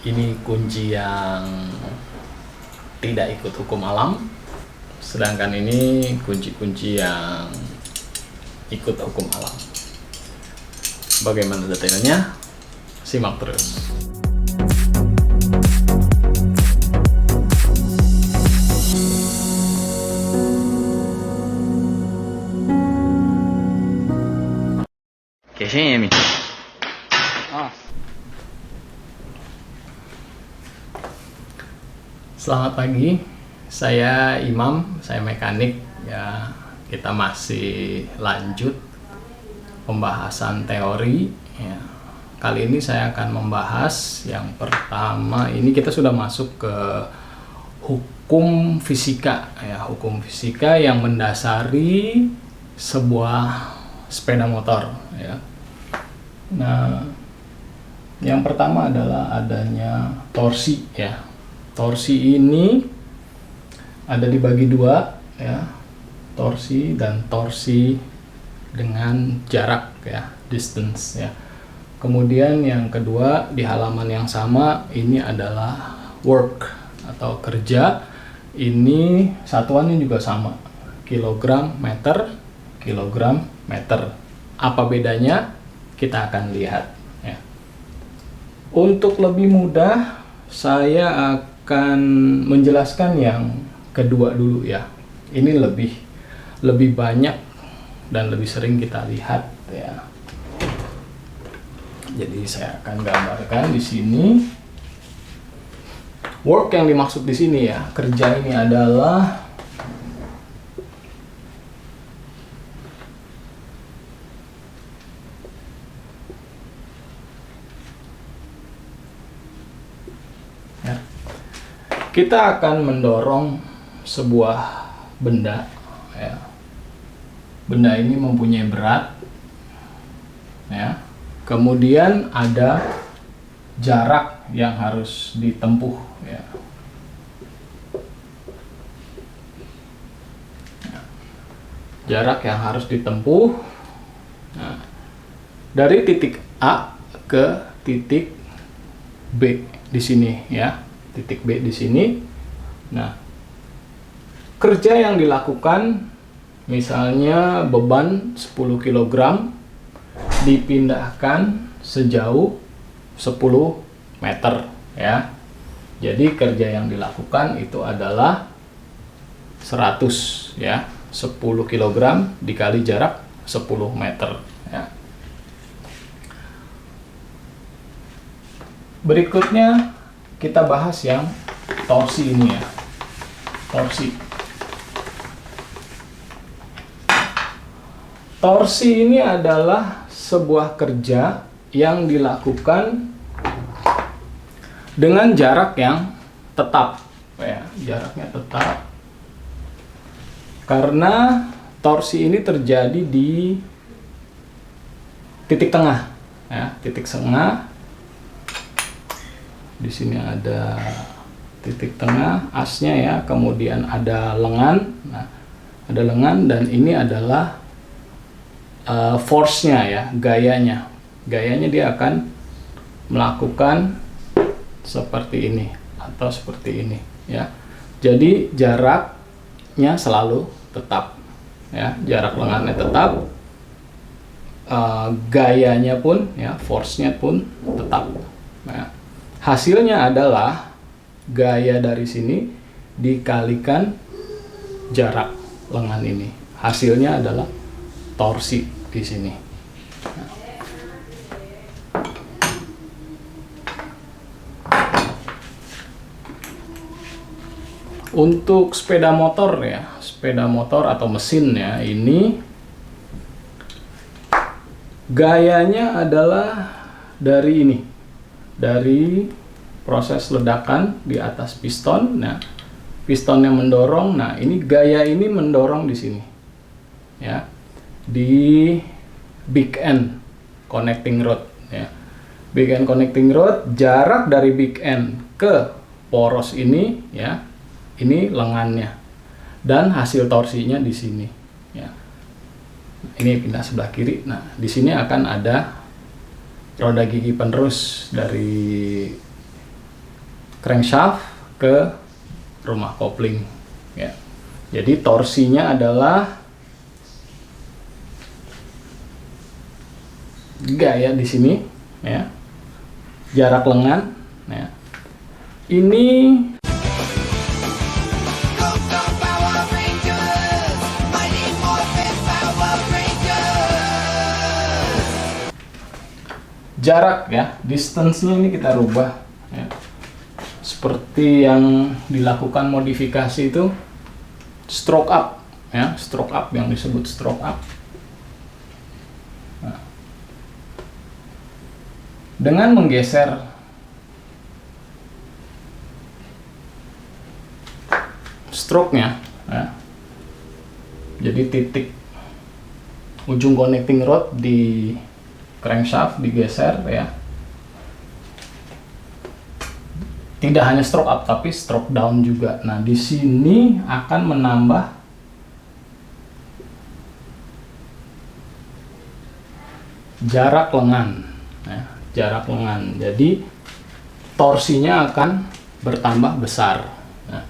ini kunci yang tidak ikut hukum alam, sedangkan ini kunci-kunci yang ikut hukum alam. Bagaimana detailnya? Simak terus. Kesini. Selamat pagi, saya Imam, saya mekanik ya. Kita masih lanjut pembahasan teori ya. Kali ini saya akan membahas yang pertama, ini kita sudah masuk ke hukum fisika ya, hukum fisika yang mendasari sebuah sepeda motor ya. Nah, yang pertama adalah adanya torsi ya. Torsi ini ada dibagi dua ya, torsi dan torsi dengan jarak ya, distance ya. Kemudian yang kedua di halaman yang sama ini adalah work atau kerja. Ini satuannya juga sama, kilogram meter, kilogram meter. Apa bedanya? Kita akan lihat ya. Untuk lebih mudah, saya akan menjelaskan yang kedua dulu ya. Ini lebih banyak dan lebih sering kita lihat ya. Jadi saya akan gambarkan di sini. Work yang dimaksud di sini ya, kerja ini adalah ya. Kita akan mendorong sebuah benda ya. Benda ini mempunyai berat ya. Kemudian ada jarak yang harus ditempuh ya. Jarak yang harus ditempuh. Nah, dari titik A ke titik B di sini ya. Titik B di sini. Nah, kerja yang dilakukan misalnya beban 10 kg dipindahkan sejauh 10 meter ya. Jadi kerja yang dilakukan itu adalah 100 ya. 10 kg dikali jarak 10 meter ya. Berikutnya kita bahas yang torsi ini ya. Torsi. Torsi ini adalah sebuah kerja yang dilakukan dengan jarak yang tetap ya, jaraknya tetap. Karena torsi ini terjadi di titik tengah ya, titik tengah. Di sini ada titik tengah asnya ya, kemudian ada lengan. Nah, ada lengan dan ini adalah force-nya ya, gayanya. Gayanya dia akan melakukan seperti ini atau seperti ini ya. Jadi jaraknya selalu tetap ya, jarak lengannya tetap, gayanya pun ya, force-nya pun tetap ya. Hasilnya adalah gaya dari sini dikalikan jarak lengan ini. Hasilnya adalah torsi di sini. Untuk sepeda motor ya, sepeda motor atau mesin ya, ini gayanya adalah dari ini, dari proses ledakan di atas piston. Nah, pistonnya mendorong. Nah, ini gaya ini mendorong di sini ya, di big end connecting rod ya. Big end connecting rod, jarak dari big end ke poros ini ya, ini lengannya, dan hasil torsinya di sini ya. Ini pindah sebelah kiri. Nah, di sini akan ada roda gigi penerus dari crankshaft ke rumah kopling ya. Jadi torsinya adalah gaya di sini ya, jarak lengan ya. Ini jarak ya, distance-nya ini kita rubah ya. Seperti yang dilakukan modifikasi itu stroke up ya, stroke up yang disebut stroke up. Nah, dengan menggeser stroke-nya ya, jadi titik ujung connecting rod di crankshaft digeser ya, tidak hanya stroke up tapi stroke down juga. Nah, di sini akan menambah jarak lengan ya, jarak lengan. Jadi torsinya akan bertambah besar. Nah,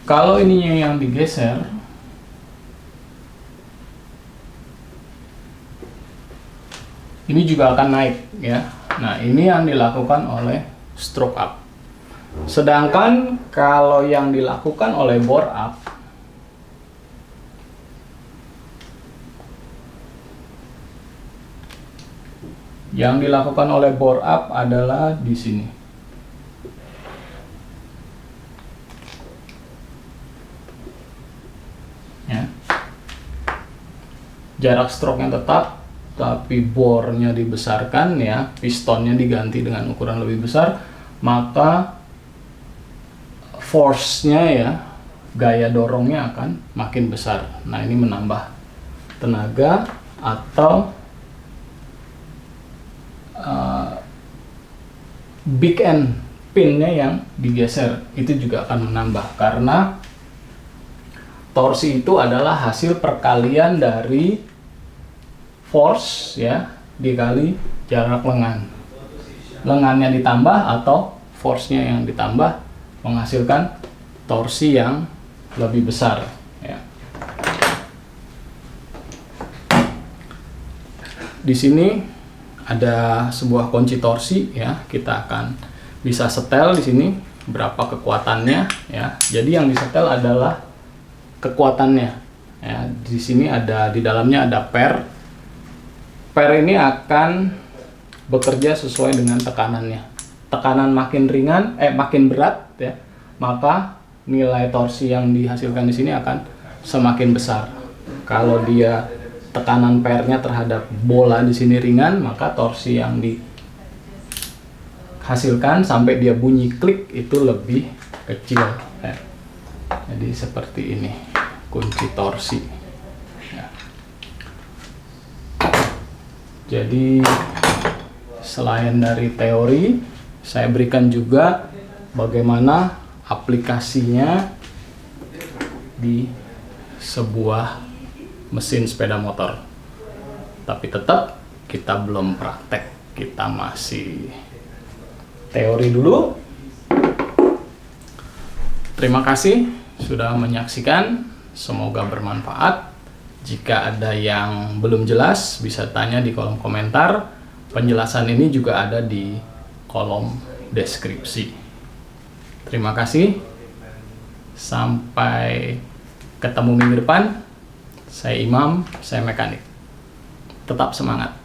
kalau ininya yang digeser, ini juga akan naik ya. Nah, ini yang dilakukan oleh stroke up. Sedangkan kalau yang dilakukan oleh bore up, adalah di sini. Ya. Jarak stroke-nya tetap, tapi bore-nya dibesarkan ya, pistonnya diganti dengan ukuran lebih besar, maka force-nya ya, gaya dorongnya akan makin besar. Nah, ini menambah tenaga atau big end pinnya yang digeser itu juga akan menambah, karena torsi itu adalah hasil perkalian dari force ya dikali jarak lengan. Lengannya ditambah atau force-nya yang ditambah menghasilkan torsi yang lebih besar ya. Di sini ada sebuah kunci torsi ya, kita akan bisa setel di sini berapa kekuatannya ya. Jadi yang disetel adalah kekuatannya ya. Di sini ada, di dalamnya ada per. Per ini akan bekerja sesuai dengan tekanannya. Tekanan makin ringan, makin berat ya, maka nilai torsi yang dihasilkan di sini akan semakin besar. Kalau dia tekanan pernya terhadap bola di sini ringan, maka torsi yang dihasilkan sampai dia bunyi klik itu lebih kecil ya. Jadi seperti ini kunci torsi ya. Jadi selain dari teori, saya berikan juga bagaimana aplikasinya di sebuah mesin sepeda motor. Tapi tetap kita belum praktek, kita masih teori dulu. Terima kasih sudah menyaksikan. Semoga bermanfaat. Jika ada yang belum jelas, bisa tanya di kolom komentar. Penjelasan ini juga ada di kolom deskripsi. Terima kasih. Sampai ketemu minggu depan. Saya Imam, saya mekanik. Tetap semangat.